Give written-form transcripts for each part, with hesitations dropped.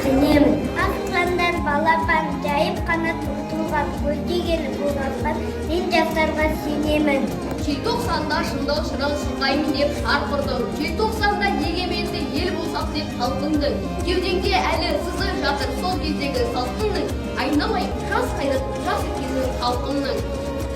сенемін. Асқандар балапан жайып қанат ұмтылған, көздегені болған мен жастарға сенемін. Желтоқсанда шыңдау шырыл шырқаймын деп шар құрдым. Желтоқсанда егеменді ел болсақ деп халқымның. Кеудеңде әлі сызы жатыр сол кездегі халқымның. Айналай жас қайрат жас өткені халқымның.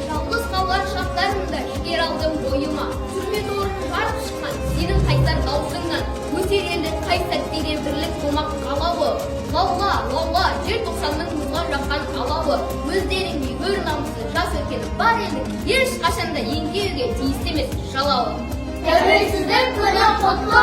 Жалғыз қалған шақтарымда шекер алдым бойыма. Түрме торын жарып шыққан сенің қайсар даусыңнан. Өтер елді қай сәттерде бірлік болмақ қалауы. Лаула, лаула, желтоқсанның мұзға жаққан алауы. Өздеріңде өр намысы жас өткен бар елдің ешқашанда еңкеуге тиісті емес жалауы. Тәуелсіздік күні құтты